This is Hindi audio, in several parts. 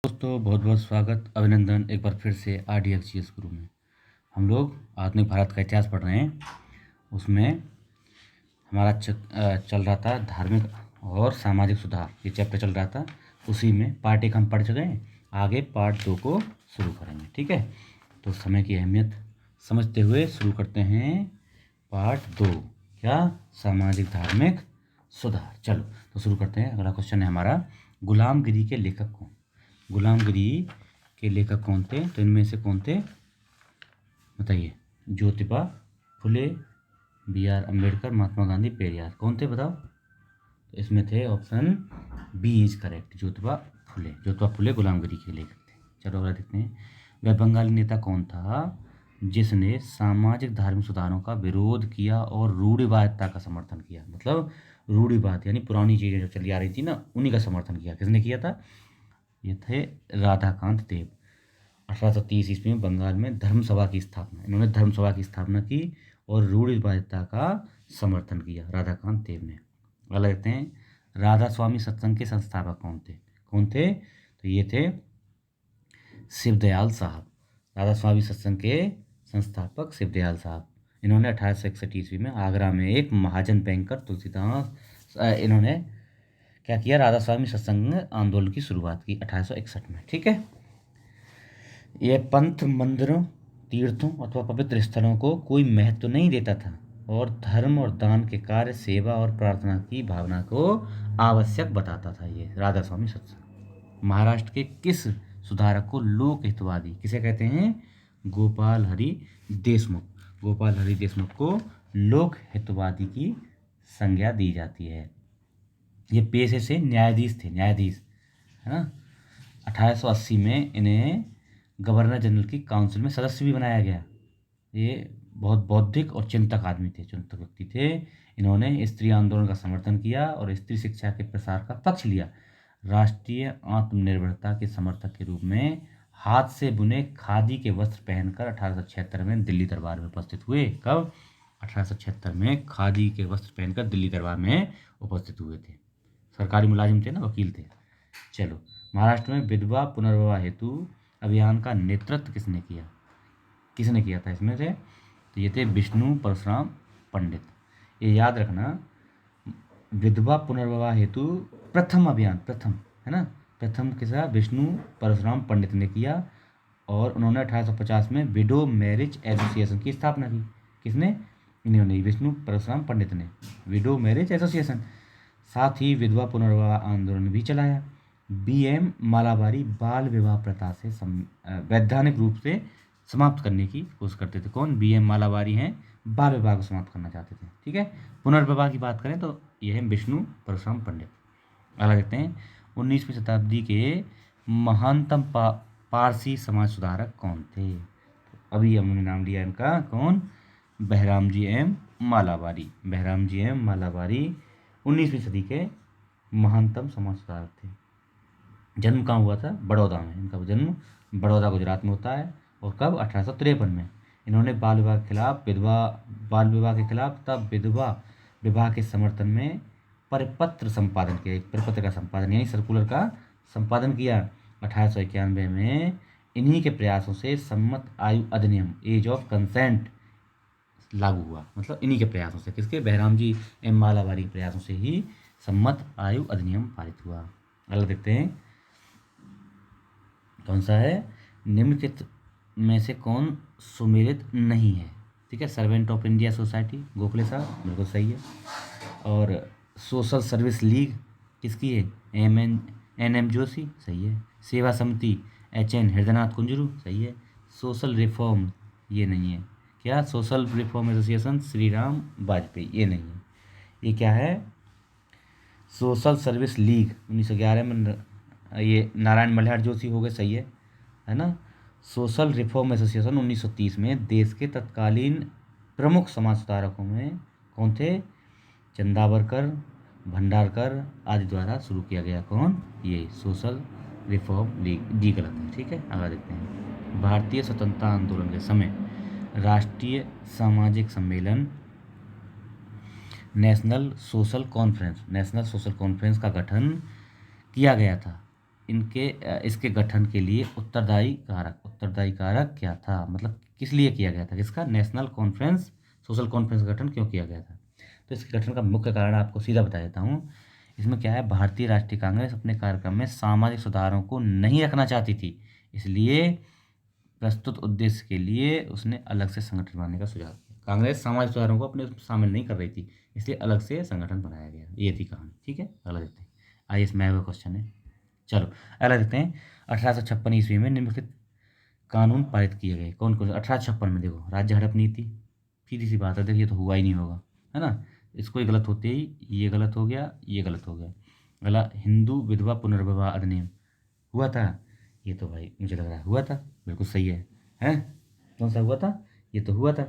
दोस्तों बहुत बहुत स्वागत अभिनंदन एक बार फिर से RDXGS गुरु में। हम लोग आधुनिक भारत का इतिहास पढ़ रहे हैं। उसमें हमारा चल रहा था धार्मिक और सामाजिक सुधार, ये चैप्टर चल रहा था। उसी में पार्ट 1 हम पढ़ चुके हैं, आगे पार्ट 2 को शुरू करेंगे। ठीक है, तो समय की अहमियत समझते हुए शुरू करते हैं पार्ट 2, क्या सामाजिक धार्मिक सुधार। चलो तो शुरू करते हैं। अगला क्वेश्चन है हमारा, गुलामगिरी के लेखक कौन? गुलामगिरी के लेखक कौन थे? तो इनमें से कौन थे बताइए? ज्योतिबा फुले, BR अम्बेडकर, महात्मा गांधी, पेरियार। कौन थे बताओ? तो इसमें थे option B is correct, Jyotiba Phule. Jyotiba Phule Gulamgiri के लेखक थे। चलो अगला देखते हैं, वह बंगाली नेता कौन था जिसने सामाजिक धार्मिक सुधारों का विरोध किया और रूढ़िवादिता का समर्थन किया? मतलब रूढ़िवाद यानी पुरानी चीज़ें जो चली आ रही थी ना, उन्हीं का समर्थन किया। किसने किया था? ये थे राधाकांत देव। 1830 ईस्वी में बंगाल में धर्मसभा की स्थापना, इन्होंने धर्मसभा की स्थापना की और रूढ़िवादिता का समर्थन किया, राधाकांत देव ने। अगला देखते हैं, राधा स्वामी सत्संग के संस्थापक कौन थे? कौन थे? तो ये थे शिवदयाल साहब। राधा स्वामी सत्संग के संस्थापक शिवदयाल साहब। इन्होंने 1861 ईस्वी में आगरा में एक महाजन बैंकर तुलसीदास, इन्होंने क्या किया? राधा स्वामी सत्संग आंदोलन की शुरुआत की 1861 में। ठीक है, यह पंथ मंदिरों, तीर्थों अथवा पवित्र स्थलों को कोई महत्व नहीं देता था और धर्म और दान के कार्य, सेवा और प्रार्थना की भावना को आवश्यक बताता था। ये राधा स्वामी सत्संग। महाराष्ट्र के किस सुधारक को लोक हितवादी, किसे कहते हैं? गोपाल हरि देशमुख। गोपाल हरि देशमुख को लोक हितवादी की संज्ञा दी जाती है। ये पेशे से न्यायाधीश थे, न्यायाधीश है ना। 1880 में इन्हें गवर्नर जनरल की काउंसिल में सदस्य भी बनाया गया। ये बहुत बौद्धिक और चिंतक आदमी थे, चिंतक व्यक्ति थे। इन्होंने स्त्री आंदोलन का समर्थन किया और स्त्री शिक्षा के प्रसार का पक्ष लिया। राष्ट्रीय आत्मनिर्भरता के समर्थक के रूप में हाथ से बुने खादी के वस्त्र पहनकर 1876 में दिल्ली दरबार में उपस्थित हुए। कब? 1876 में खादी के वस्त्र पहनकर दिल्ली दरबार में उपस्थित हुए थे। सरकारी मुलाजिम थे ना, वकील थे। चलो, महाराष्ट्र में विधवा पुनर्विवाह हेतु अभियान का नेतृत्व किसने किया? किसने किया था इसमें से? तो ये थे विष्णु परशुराम पंडित। ये याद रखना, विधवा पुनर्विवाह हेतु प्रथम अभियान, प्रथम है ना, प्रथम किसा? विष्णु परशुराम पंडित ने किया और उन्होंने 1850 में विडो मैरिज एसोसिएशन की स्थापना की। किसने? इन्होंने, विष्णु परशुराम पंडित ने, विडो मैरिज एसोसिएशन। साथ ही विधवा पुनर्विवाह आंदोलन भी चलाया। BM मालाबारी बाल विवाह प्रथा से वैधानिक रूप से समाप्त करने की कोशिश करते थे। कौन? BM मालाबारी हैं, बाल विवाह को समाप्त करना चाहते थे। ठीक है, पुनर्विवाह की बात करें तो यह है विष्णु परशुराम पंडित। अगला देखते हैं, 19वीं शताब्दी के महानतम पारसी समाज सुधारक कौन थे? तो अभी हमने नाम लिया इनका, कौन? बहरामजी एम मालाबारी। बहरामजी एम मालाबारी 19वीं सदी के महानतम समाज सुधारक थे। जन्म कहाँ हुआ था? बड़ौदा में। इनका जन्म बड़ौदा गुजरात में होता है। और कब? 1853 में। इन्होंने बाल विवाह के खिलाफ, बाल विवाह के खिलाफ तब विधवा विवाह के समर्थन में परिपत्र संपादन किया। एक परिपत्र का संपादन यानी सर्कुलर का संपादन किया। 1891 में इन्हीं के प्रयासों से सम्मत आयु अधिनियम, एज ऑफ कंसेंट, लागू हुआ। मतलब इन्हीं के प्रयासों से, किसके? बहरामजी एम मालाबारी के प्रयासों से ही सम्मत आयु अधिनियम पारित हुआ। अगला देखते हैं, कौन सा है? निम्नलिखित में से कौन सुमेलित नहीं है? ठीक है, servant of India society, Gokhale साहब, बिल्कुल सही है। और सोशल सर्विस लीग किसकी है? NM जोशी, सही है। सेवा समिति HN हृदयनाथ कुंजरू, सही है। सोशल रिफॉर्म, ये नहीं है। क्या? Social reform association Shri Ram Vajpayee, ये नहीं है। ये क्या है? सोशल सर्विस लीग 1911 में, ये नारायण मल्हार जोशी हो गए, सही है ना। सोशल रिफॉर्म एसोसिएशन 1930 में देश के तत्कालीन प्रमुख समाज सुधारकों में कौन थे? चंदावरकर, भंडारकर आदि द्वारा शुरू किया गया। कौन? ये सोशल रिफॉर्म लीग। डी गलत है। ठीक है, आगे देखते हैं, भारतीय स्वतंत्रता आंदोलन के समय राष्ट्रीय सामाजिक सम्मेलन नेशनल सोशल कॉन्फ्रेंस का गठन किया गया था। इनके इसके गठन के लिए उत्तरदायी कारक क्या था, मतलब किस लिए किया गया था, किसका, नेशनल कॉन्फ्रेंस सोशल कॉन्फ्रेंस का गठन क्यों किया गया था। तो इसके गठन का मुख्य कारण आपको सीधा बता देता हूँ। इसमें क्या है, भारतीय राष्ट्रीय कांग्रेस अपने कार्यक्रम में सामाजिक सुधारों को नहीं रखना चाहती थी, इसलिए प्रस्तुत उद्देश्य के लिए उसने अलग से संगठन बनाने का सुझाव दिया। कांग्रेस सामाजिक सुधारों को अपने उसमें शामिल नहीं कर रही थी, इसलिए अलग से संगठन बनाया गया, ये थी कहानी। ठीक है, अगला देखते हैं। आइए, इसमें आया क्वेश्चन है। चलो अगला देखते हैं। 1856 ईस्वी में निम्नलिखित कानून पारित किए गए, कौन कौन। 1856 में देखो, राज्य हड़प नीति, सीधी सी बात है, देखिए ये तो हुआ ही नहीं होगा, है ना। इसको ही गलत होते ही ये गलत हो गया, ये गलत हो गया। अगला, हिंदू विधवा पुनर्विवाह अधिनियम हुआ था, ये तो भाई मुझे लग रहा है हुआ था, बिल्कुल सही है, हैं। कौन सा हुआ था, ये तो हुआ था,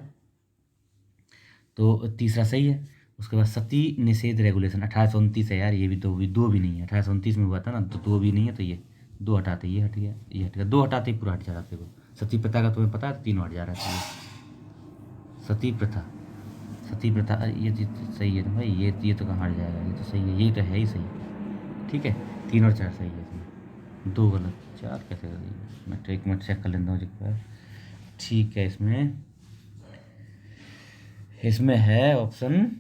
तो तीसरा सही है। उसके बाद सती निषेध रेगुलेशन 1829 है यार, ये भी दो भी नहीं है, 1829 में हुआ था ना, तो दो भी नहीं है, तो ये दो हटाते ये हट गया, ये हट गया, दो हटाते ही पूरा हट जा रहा है। देखो सती प्रथा का तुम्हें पता है, तीनों हट जा रहा है, सती प्रथा, सती प्रथा, अरे ये सही है ना भाई, ये तो कहाँ हट जाएगा, ये तो सही है, ये तो है ही सही। ठीक है, 3 और 4 सही है इसमें, 2 गलत, 4 कैसे कर दिए, मैं एक मिनट चेक कर लेता हूँ एक बार। ठीक है, इसमें है ऑप्शन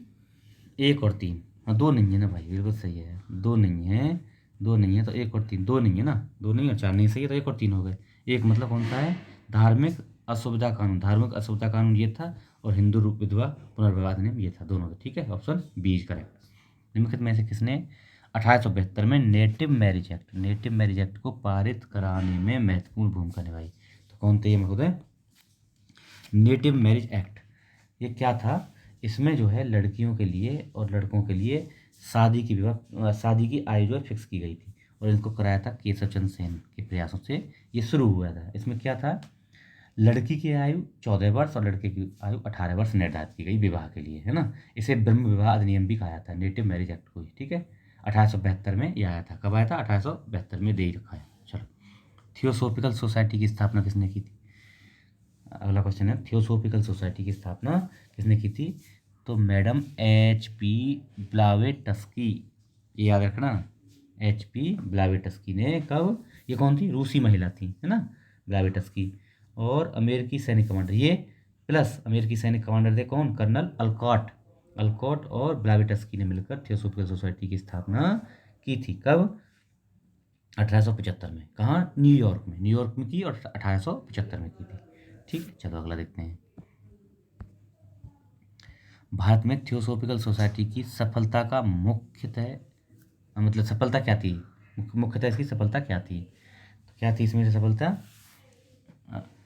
1 और 3, हाँ 2 नहीं है ना भाई, बिल्कुल सही है, 2 नहीं है, 2 नहीं है, तो 1 और 3, 2 नहीं है ना, 2 नहीं और 4 नहीं सही है, तो 1 और 3 हो गए। एक मतलब कौन सा है, धार्मिक धार्मिक असुविधा कानून ये था, और हिंदू रूप विधवा पुनर्विवाह अधिनियम ये था, दोनों थे। ठीक है, ऑप्शन बी इज करेक्ट। निम्नलिखित में से किसने 1872 में नेटिव मैरिज एक्ट को पारित कराने में महत्वपूर्ण भूमिका निभाई। तो कौन थे ये महोदय, नेटिव मैरिज एक्ट, ये क्या था, इसमें जो है लड़कियों के लिए और लड़कों के लिए शादी की आयु जो है फिक्स की गई थी, और इनको कराया था केशव चंद्र सेन के प्रयासों से ये शुरू हुआ था। इसमें क्या था, लड़की की आयु 14 वर्ष और लड़के की आयु 18 वर्ष निर्धारित की गई विवाह के लिए, है ना। इसे ब्रह्म विवाह अधिनियम भी कहा जाता है, नेटिव मैरिज एक्ट को ही। ठीक है, 1872 में यह आया था, कब आया था, 1872 में, दे ही रखा है। चलो, थियोसोफिकल सोसाइटी की स्थापना किसने की थी। अगला क्वेश्चन है, थियोसोफिकल सोसाइटी की स्थापना किसने की थी। तो मैडम HP ब्लावेटस्की, ये याद रखना, HP ब्लावेटस्की ने, कब, ये कौन थी, रूसी महिला थी, है ना, ब्लावेटस्की। और अमेरिकी सैनिक कमांडर ये, प्लस अमेरिकी सैनिक कमांडर थे कौन, कर्नल अल्कॉट और ब्लावेटस्की ने मिलकर थियोसोफिकल सोसाइटी की स्थापना की थी, कब, 1875 में। कहाँ, न्यूयॉर्क में की, और 1875 में की थी। ठीक है, चलो अगला देखते हैं। भारत में थियोसोफिकल सोसाइटी की सफलता का मुख्यतः, मतलब सफलता क्या थी, मुख्यतः इसकी सफलता क्या थी, तो क्या थी इसमें से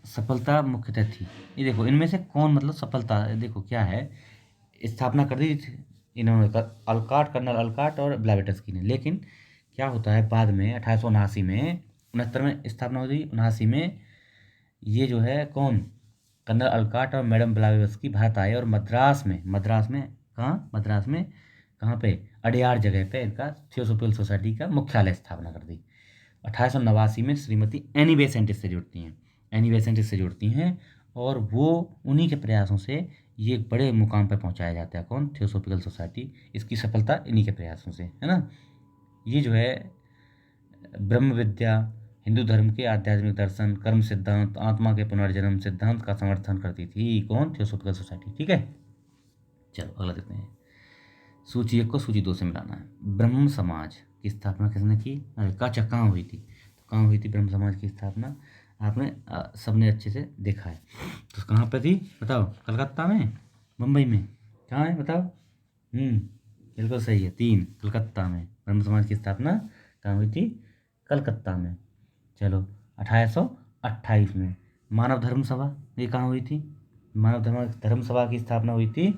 सफलता मुख्यतः थी, ये देखो इनमें से कौन, मतलब सफलता, देखो क्या है, स्थापना कर दी थी इन्होंने, कर्नल अल्काट और ब्लावेटस्की ने, लेकिन क्या होता है, बाद में 1879 में, 69 में स्थापना हुई, 79 में ये जो है कौन, कर्नल अल्काट और मैडम ब्लावेटस्की भारत आए, और मद्रास में कहाँ पे, अडियार जगह पे इनका थियोसोफिकल सोसाइटी का मुख्यालय स्थापना कर दी। 1889 में श्रीमती एनी बेसेंट से जुड़ती हैं, और वो उन्हीं के प्रयासों से ये एक बड़े मुकाम पर पहुंचाया जाता है, कौन, थियोसोफिकल सोसाइटी, इसकी सफलता इन्हीं के प्रयासों से, है ना। ये जो है ब्रह्म विद्या, हिंदू धर्म के आध्यात्मिक दर्शन, कर्म सिद्धांत, आत्मा के पुनर्जन्म सिद्धांत का समर्थन करती थी, कौन, थियोसोफिकल सोसाइटी। ठीक है, चलो अगला देखते हैं। सूची 1 को सूची 2 से मिलाना है। ब्रह्म समाज की स्थापना किसने की, अरे कहाँ हुई थी, तो कहाँ हुई थी ब्रह्म समाज की स्थापना, आपने सबने अच्छे से देखा है, तो कहाँ पे थी बताओ, कलकत्ता में, मुंबई में, कहाँ है बताओ। बिल्कुल सही है, 3 कलकत्ता में ब्रह्म समाज की स्थापना कहाँ हुई थी, कलकत्ता में। चलो, 1828 में मानव धर्म सभा, ये कहाँ हुई थी, मानव धर्म सभा की स्थापना हुई थी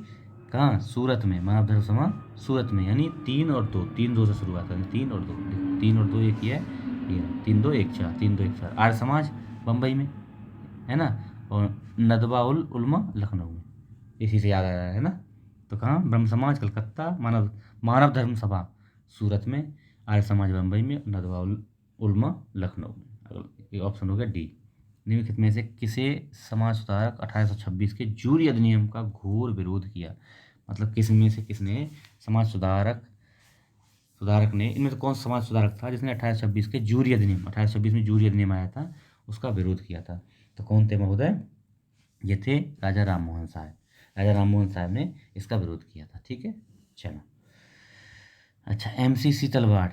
कहाँ, सूरत में, मानव धर्म सभा सूरत में, यानी 3 और 2 से शुरुआत है, 3 और 2, 3 और 2 एक ही है, ये 3 2 1 4, 3 2 1 4। आर्य समाज बम्बई में, है ना, और नदवा उल उलमा लखनऊ में, इसी से याद आया है ना। तो कहाँ, ब्रह्म समाज कलकत्ता, मानव धर्म सभा सूरत में, आर्य समाज बम्बई में, नदवा उल उलमा लखनऊ में। ये ऑप्शन हो गया डी। निम्नलिखित में से किसे समाज सुधारक 1826 के जूरी अधिनियम का घोर विरोध किया, मतलब किस में से किसने समाज सुधारक सुधारक ने, इनमें से कौन सा समाज सुधारक था जिसने 1826 के जूरी अधिनियम, 1826 में जूरी अधिनियम आया था, उसका विरोध किया था? तो कौन थे महोदय? ये थे राजा राम मोहन साहब। राजा राम मोहन साहब ने इसका विरोध किया था। ठीक है, चलो। अच्छा, MC सीतलवाड़,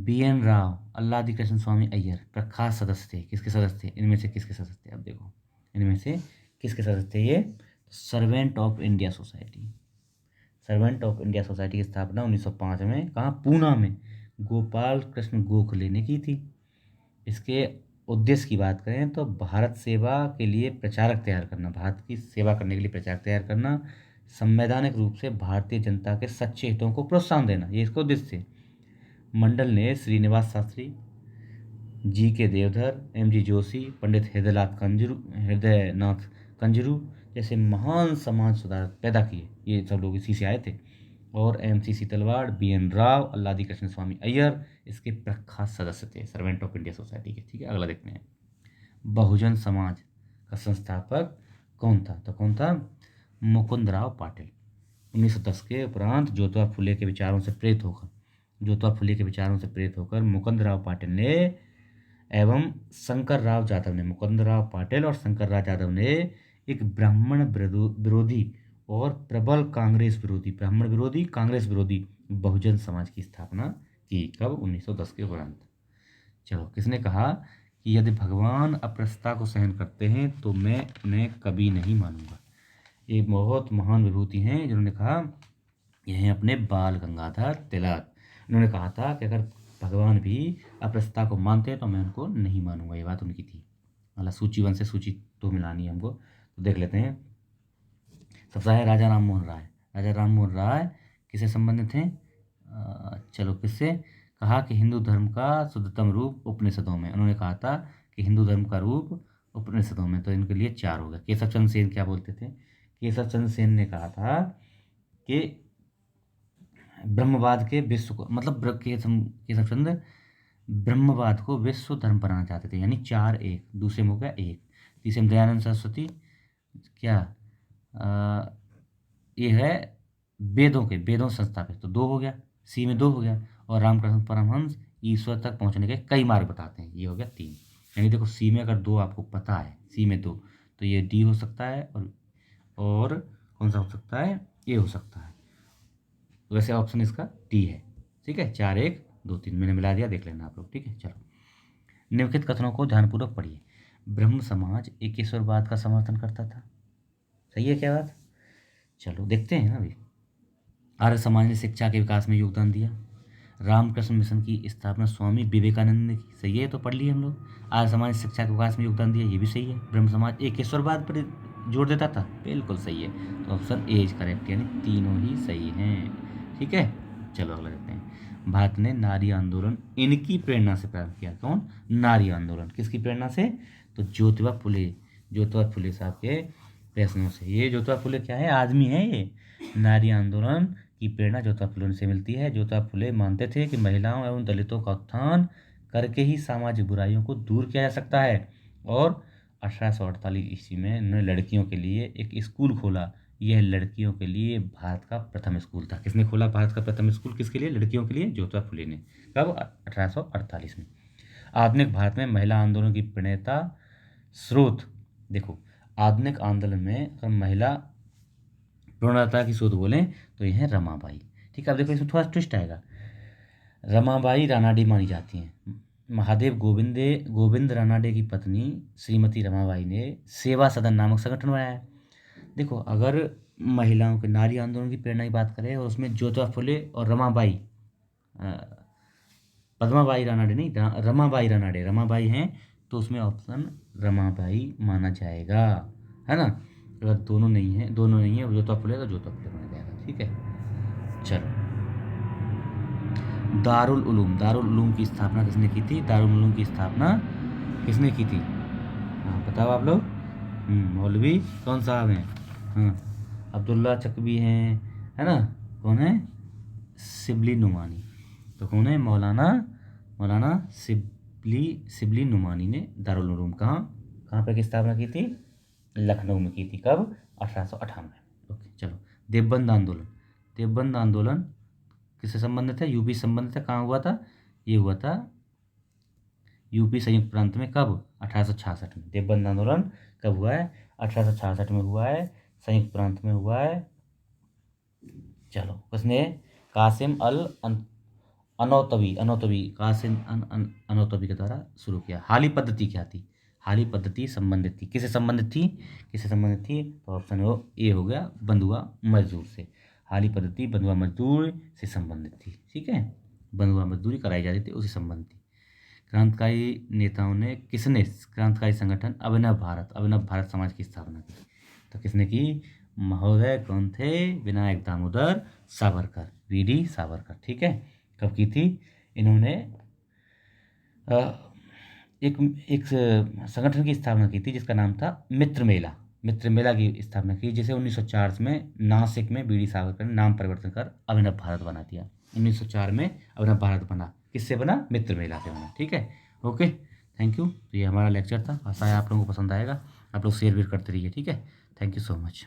BN राव, अल्लादी कृष्ण स्वामी अय्यर प्रखास सदस्य थे। किसके सदस्य थे? इनमें से किसके सदस्य थे? अब देखो, इनमें से किसके सदस्य थे ये? Servant of India society. Servant of India society की स्थापना 1905 में कहाँ? पूना में गोपाल कृष्ण गोखले ने की थी। इसके उद्देश्य की बात करें तो भारत सेवा के लिए प्रचारक तैयार करना, भारत की सेवा करने के लिए प्रचारक तैयार करना, संवैधानिक रूप से भारतीय जनता के सच्चे हितों को प्रोत्साहन देना, ये इसका उद्देश्य थे। मंडल ने श्रीनिवास शास्त्री, GK देवधर, MG जोशी, पंडित हृदयनाथ कंजरू जैसे महान समाज सुधारक पैदा किए। ये सब लोग इसी से आए थे। और MC सीतलवाड़, BN राव, अल्लादी कृष्ण स्वामी अय्यर इसके प्रखास सदस्य थे, सर्वेंट ऑफ इंडिया सोसाइटी के। ठीक है, अगला देखते हैं। बहुजन समाज का संस्थापक कौन था? तो कौन था? मुकुंदराव पाटिल। 1910 के उपरांत ज्योतिबा फुले के विचारों से प्रेरित होकर मुकुंदराव पाटिल ने एवं शंकरराव जादव ने, मुकुंदराव पाटिल और शंकरराव जादव ने एक ब्राह्मण विरोधी और प्रबल ब्राह्मण विरोधी कांग्रेस विरोधी बहुजन समाज की स्थापना की। कब? 1910 के उपरांत। चलो, किसने कहा कि यदि भगवान अपरसता को सहन करते हैं तो मैं उन्हें कभी नहीं मानूंगा? ये बहुत महान विभूति हैं जिन्होंने कहा, यह हैं अपने बाल गंगाधर तिलक। इन्होंने कहा था कि अगर भगवान भी अपरसता को मानते हैं तो मैं उनको नहीं मानूंगा। ये बात उनकी थी। मतलब सूची 1 से सूची 2 मिलानी है हमको, तो देख लेते हैं। सबसे है राजा राम मोहन राय। राजा राम मोहन राय किससे संबंधित हैं? चलो, किससे? कहा कि हिंदू धर्म का शुद्धतम रूप उपनिषदों में। उन्होंने कहा था कि हिंदू धर्म का रूप उपनिषदों में, तो इनके लिए 4 हो गया। केशव चंद्र सेन क्या बोलते थे? केशव चंद्र सेन ने कहा था कि ब्रह्मवाद के विश्व को, मतलब केशव चंद्र ब्रह्मवाद को विश्व धर्म बनाना चाहते थे, यानी 4-1। दूसरे में हो गया 1। तीसरे में दयानंद सरस्वती, क्या ये है वेदों संस्थापित, तो 2 हो गया। C में 2 हो गया। और रामकृष्ण परमहंस ईश्वर तक पहुंचने के कई मार्ग बताते हैं, ये हो गया 3। यानी देखो, C में अगर 2 आपको पता है, C में 2, तो ये D हो सकता है, और कौन सा हो सकता है? A हो सकता है। वैसे ऑप्शन इसका D है। ठीक है, 4-1-2-3 मैंने मिला दिया, देख लेना आप लोग। ठीक है, चलो। निम्नलिखित कथनों को ध्यानपूर्वक पढ़िए। ब्रह्म समाज एकेश्वरवाद का समर्थन करता था। सही है क्या बात? चलो देखते हैं ना अभी। आर्य समाज ने शिक्षा के विकास में योगदान दिया। रामकृष्ण मिशन की स्थापना स्वामी विवेकानंद ने की। सही है, तो पढ़ लिए हम लोग। आर्य समाज ने शिक्षा के विकास में योगदान दिया, ये भी सही है। ब्रह्म समाज एकेश्वरवाद पर जोर देता था, बिल्कुल सही है। तो ऑप्शन ए इज करेक्ट, यानी तीनों ही सही हैं। ठीक है, चलो अगला देखते हैं। भारत ने नारी आंदोलन इनकी प्रेरणा से प्रारंभ किया। कौन? नारी आंदोलन किसकी प्रेरणा से? तो ज्योतिबा फुले साहब के प्रयत्नों से। ये ज्योतिबा फुले क्या है? आदमी है ये। नारी आंदोलन की प्रेरणा ज्योतिबा फुले से मिलती है। ज्योतिबा फुले मानते थे कि महिलाओं एवं दलितों का उत्थान करके ही सामाजिक बुराइयों को दूर किया जा सकता है। और 1848 ईस्वी में उन्होंने लड़कियों के लिए एक स्कूल खोला। यह लड़कियों के लिए भारत का प्रथम स्कूल था। किसने खोला भारत का प्रथम स्कूल? किसके लिए? लड़कियों के लिए, ज्योतिबा फुले ने। कब? 1848 में। आधुनिक भारत में महिला आंदोलन की प्रणेता स्रोत। देखो, आधुनिक आंदोलन में अगर महिला प्रणेता की स्रोत बोलें तो यह है रमाबाई। ठीक है, अब देखो इसमें थोड़ा ट्विस्ट आएगा। रमाबाई रानाडे मानी जाती हैं। महादेव गोविंद रानाडे की पत्नी श्रीमती रमाबाई ने सेवा सदन नामक संगठन बनाया। देखो, अगर महिलाओं के नारी आंदोलन की प्रेरणा की बात करें और उसमें ज्योतिबा फुले और रमाबाई, पद्माबाई रानाडे नहीं, रमाबाई रानाडे, रमाबाई हैं, तो उसमें ऑप्शन रमाबाई माना जाएगा, है ना। अगर दोनों नहीं है ज्योतिबा फुले, तो ज्योतिबा फुले माना जाएगा। ठीक है, चलो। दारुल उलूम की स्थापना किसने की थी? दारुल उलूम की स्थापना किसने की थी? हाँ, बताओ आप लोग। मौलवी कौन साहब हैं? हाँ, अब्दुल्ला चकवी हैं, है ना। कौन है? शिबली नुमानी। तो कौन है? मौलाना शिबली नुमानी ने दारुल उलूम कहाँ पे की स्थापना की थी? लखनऊ में की थी। कब? 1898। ओके, चलो। देवबंद आंदोलन किससे संबंधित है? यूपी से संबंधित है। कहाँ हुआ था? ये हुआ था यूपी संयुक्त प्रांत में। कब? 1866 में। देवबंद आंदोलन कब हुआ है? 1866 में हुआ है, संयुक्त प्रांत में हुआ है। चलो, उसने कासिम अल अनौतवी कासिम अनौतवी के द्वारा शुरू किया। हाली पद्धति क्या थी? हाली पद्धति संबंधित थी, किससे संबंधित थी? किससे संबंधित थी? तो ऑप्शन ए हो गया, बंधुआ मजदूर से। हाली पद्धति बंधुआ मजदूर से संबंधित थी। ठीक है, बंधुआ मजदूरी कराई जाती थी, उसी संबंधित थी। क्रांतिकारी नेताओं ने किसने क्रांतिकारी संगठन अभिनव भारत समाज की स्थापना की? तो किसने की? महोदय कौन थे? विनायक दामोदर सावरकर, वीडी सावरकर। ठीक है, कब की थी? इन्होंने अ, एक एक संगठन की स्थापना की थी जिसका नाम था मित्र मेला की स्थापना की, जिसे 1904 में नासिक में बीडी सावरकर ने नाम परिवर्तन कर अभिनव भारत बना दिया। 1904 में अभिनव भारत बना, किससे बना? मित्र मेला से बना। ठीक है, ओके, थैंक यू। तो ये हमारा लेक्चर था, आशा है आप लोगों को पसंद आएगा। आप लोग शेयर भी करते रहिए। ठीक है, थैंक यू सो मच।